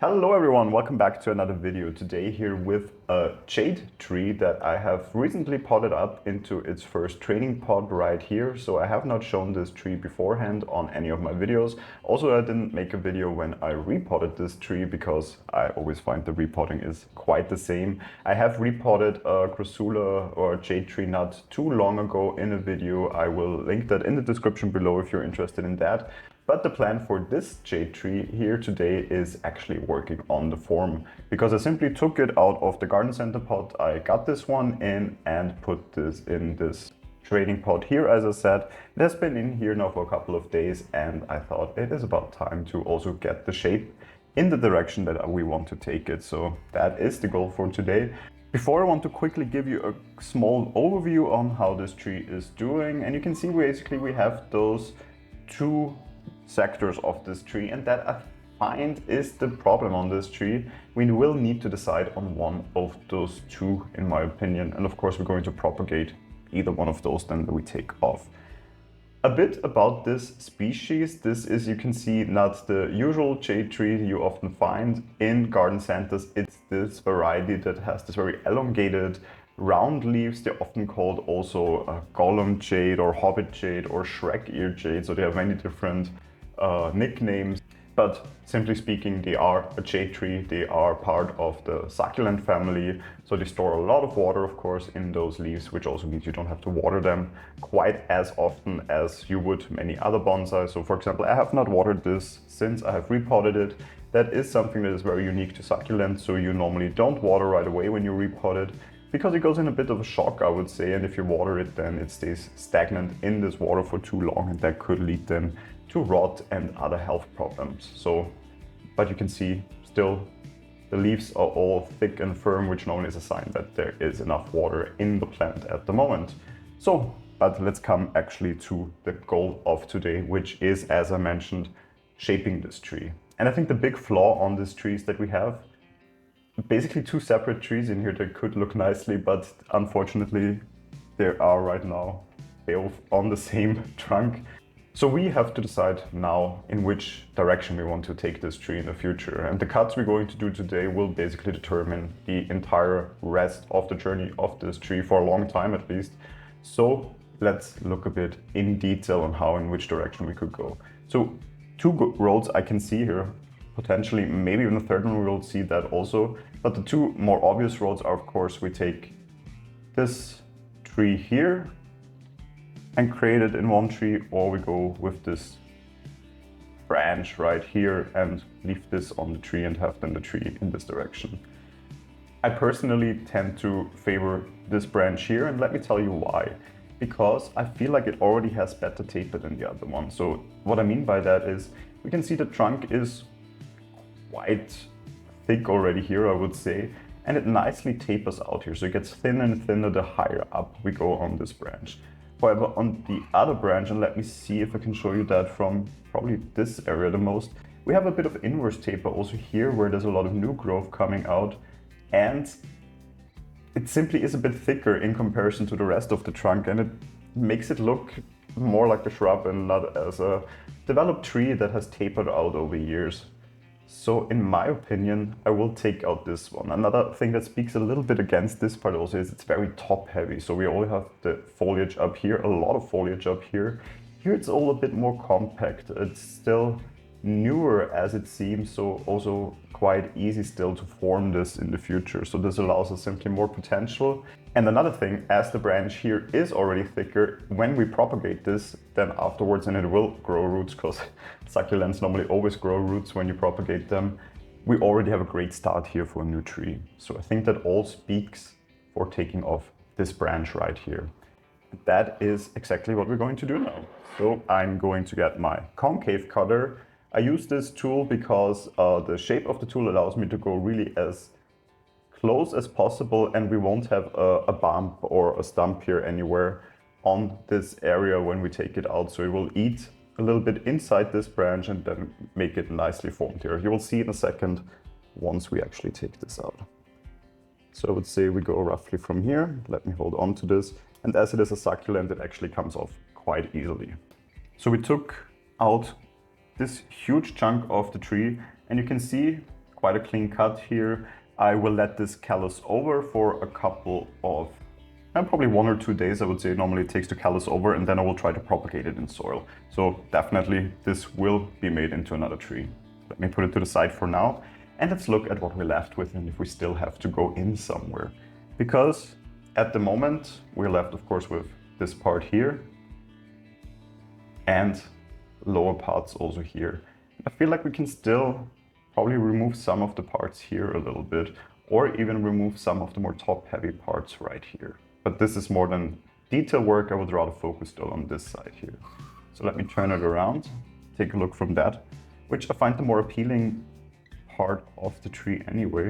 Hello everyone, welcome back to another video. Today here with a jade tree that I have recently potted up into its first training pot right here. So I have not shown this tree beforehand on any of my videos. Also, I didn't make a video when I repotted this tree because I always find the repotting is quite the same. I have repotted a crassula or a jade tree not too long ago in a video. I will link that in the description below if you're interested in that. But the plan for this jade tree here today is actually working on the form, because I simply took it out of the garden center pot. I got this one in and put this in this training pot here. As I said, it has been in here now for a couple of days, and I thought it is about time to also get the shape in the direction that we want to take it. So that is the goal for today. Before, I want to quickly give you a small overview on how this tree is doing. And you can see basically we have those two sectors of this tree, and that I find is the problem on this tree. We will need to decide on one of those two, in my opinion, and of course we're going to propagate either one of those then that we take off. A bit about this species. This is, you can see, not the usual jade tree you often find in garden centers. It's this variety that has this very elongated round leaves. They're often called also golem jade or hobbit jade or Shrek ear jade, so they have many different nicknames. But simply speaking, they are a jade tree. They are part of the succulent family, so they store a lot of water, of course, in those leaves, which also means you don't have to water them quite as often as you would many other bonsai. So for example, I have not watered this since I have repotted it. That is something that is very unique to succulents, so you normally don't water right away when you repot it, because it goes in a bit of a shock, I would say, and if you water it, then it stays stagnant in this water for too long, and that could lead then to rot and other health problems. So, but you can see still the leaves are all thick and firm, which normally is a sign that there is enough water in the plant at the moment. So, but let's come actually to the goal of today, which is, as I mentioned, shaping this tree. And I think the big flaw on this tree is that we have basically two separate trees in here that could look nicely, but unfortunately they are right now both on the same trunk. So we have to decide now in which direction we want to take this tree in the future. And the cuts we're going to do today will basically determine the entire rest of the journey of this tree for a long time at least. So let's look a bit in detail on how and which direction we could go. So two roads I can see here. Potentially, maybe even a third one we will see that also. But the two more obvious roads are, of course, we take this tree here and create it in one tree, or we go with this branch right here and leave this on the tree and have then the tree in this direction. I personally tend to favor this branch here, and let me tell you why. Because I feel like it already has better taper than the other one. So what I mean by that is, we can see the trunk is quite thick already here, I would say, and it nicely tapers out here, so it gets thinner and thinner the higher up we go on this branch. However, on the other branch, and let me see if I can show you that from probably this area the most, we have a bit of inverse taper also here, where there's a lot of new growth coming out, and it simply is a bit thicker in comparison to the rest of the trunk, and it makes it look more like a shrub and not as a developed tree that has tapered out over years. So in my opinion, I will take out this one. Another thing that speaks a little bit against this part also is it's very top heavy. So we only have the foliage up here, a lot of foliage up here. Here it's all a bit more compact. It's still newer as it seems, so also quite easy still to form this in the future. So this allows us simply more potential. And another thing, as the branch here is already thicker, when we propagate this, then afterwards, and it will grow roots, because succulents normally always grow roots when you propagate them, we already have a great start here for a new tree. So I think that all speaks for taking off this branch right here. That is exactly what we're going to do now. So I'm going to get my concave cutter. I use this tool because the shape of the tool allows me to go really as close as possible, and we won't have a bump or a stump here anywhere on this area when we take it out. So it will eat a little bit inside this branch and then make it nicely formed here. You will see in a second once we actually take this out. So I would say we go roughly from here. Let me hold on to this. And as it is a succulent, it actually comes off quite easily. So we took out this huge chunk of the tree, and you can see quite a clean cut here. I will let this callus over for a couple of, probably 1 or 2 days, I would say normally it takes to callus over, and then I will try to propagate it in soil. So definitely this will be made into another tree. Let me put it to the side for now, and let's look at what we're left with and if we still have to go in somewhere. Because at the moment we're left, of course, with this part here and lower parts also here. I feel like we can still probably remove some of the parts here a little bit, or even remove some of the more top heavy parts right here. But this is more than detail work. I would rather focus still on this side here. So let me turn it around, take a look from that, which I find the more appealing part of the tree anyway.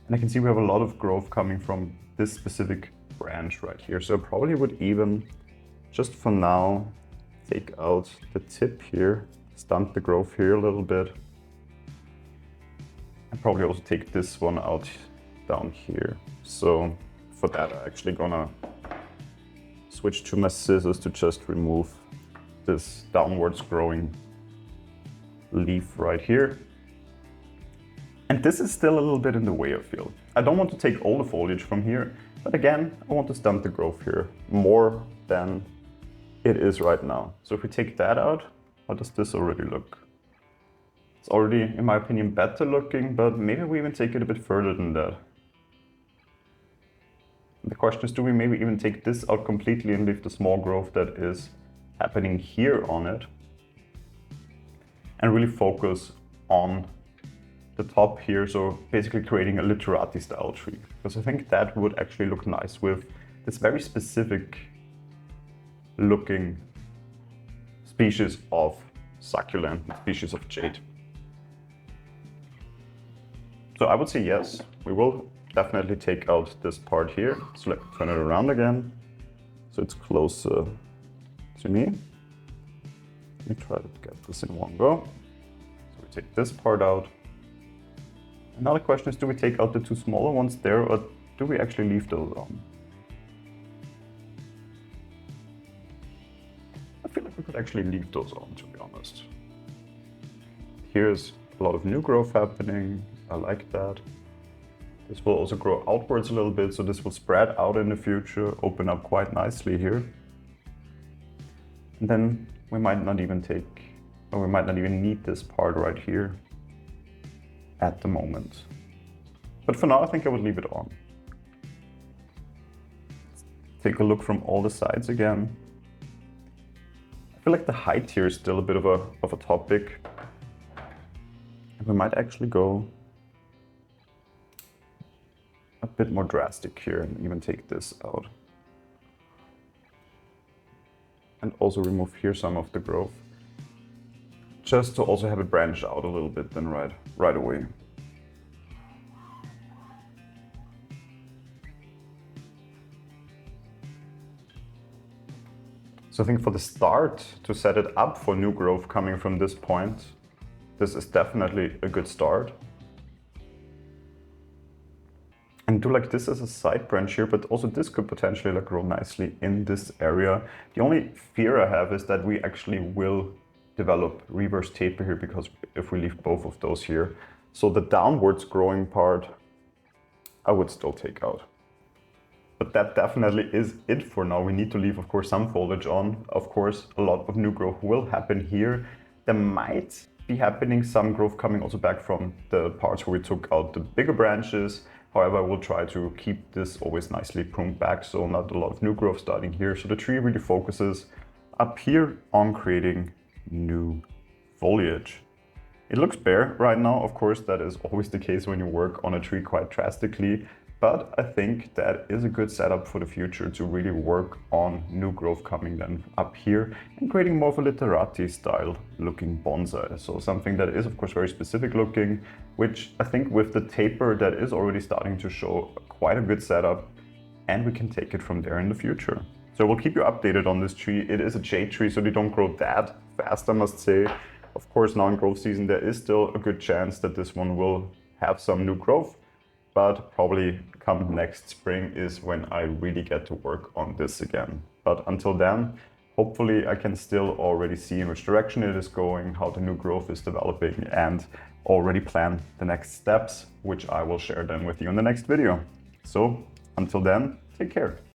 And I can see we have a lot of growth coming from this specific branch right here. So I probably would even, just for now, take out the tip here, stunt the growth here a little bit. And probably also take this one out down here. So for that, I'm actually gonna switch to my scissors to just remove this downwards growing leaf right here. And this is still a little bit in the way, I feel. I don't want to take all the foliage from here, but again, I want to stunt the growth here more than it is right now. So if we take that out, how does this already look? It's already, in my opinion, better looking, but maybe we even take it a bit further than that. The question is, do we maybe even take this out completely and leave the small growth that is happening here on it? And really focus on the top here, so basically creating a literati style tree. Because I think that would actually look nice with this very specific looking species of succulent, species of jade. So I would say yes, we will definitely take out this part here. So let me turn it around again, so it's closer to me. Let me try to get this in one go. So we take this part out. Another question is, do we take out the two smaller ones there, or do we actually leave those on? I feel like we could actually leave those on, to be honest. Here's a lot of new growth happening. I like that. This will also grow outwards a little bit, so this will spread out in the future, open up quite nicely here. And then we might not even take, or we might not even need this part right here at the moment. But for now, I think I would leave it on. Take a look from all the sides again. I feel like the height here is still a bit of a topic. And we might actually go a bit more drastic here and even take this out. And also remove here some of the growth, just to also have it branch out a little bit then right away. So I think for the start, to set it up for new growth coming from this point, this is definitely a good start. And do like this as a side branch here, but also this could potentially like grow nicely in this area. The only fear I have is that we actually will develop reverse taper here, because if we leave both of those here, so the downwards growing part, I would still take out. But that definitely is it for now. We need to leave, of course, some foliage on. Of course, a lot of new growth will happen here. There might be happening some growth coming also back from the parts where we took out the bigger branches. However, I will try to keep this always nicely pruned back, so not a lot of new growth starting here. So the tree really focuses up here on creating new foliage. It looks bare right now. Of course, that is always the case when you work on a tree quite drastically. But I think that is a good setup for the future to really work on new growth coming then up here and creating more of a literati style looking bonsai. So something that is of course very specific looking, which I think with the taper that is already starting to show quite a good setup, and we can take it from there in the future. So we'll keep you updated on this tree. It is a jade tree, so they don't grow that fast, I must say. Of course, now in growth season, there is still a good chance that this one will have some new growth. But probably come next spring is when I really get to work on this again. But until then, hopefully I can still already see in which direction it is going, how the new growth is developing, and already plan the next steps, which I will share then with you in the next video. So until then, take care.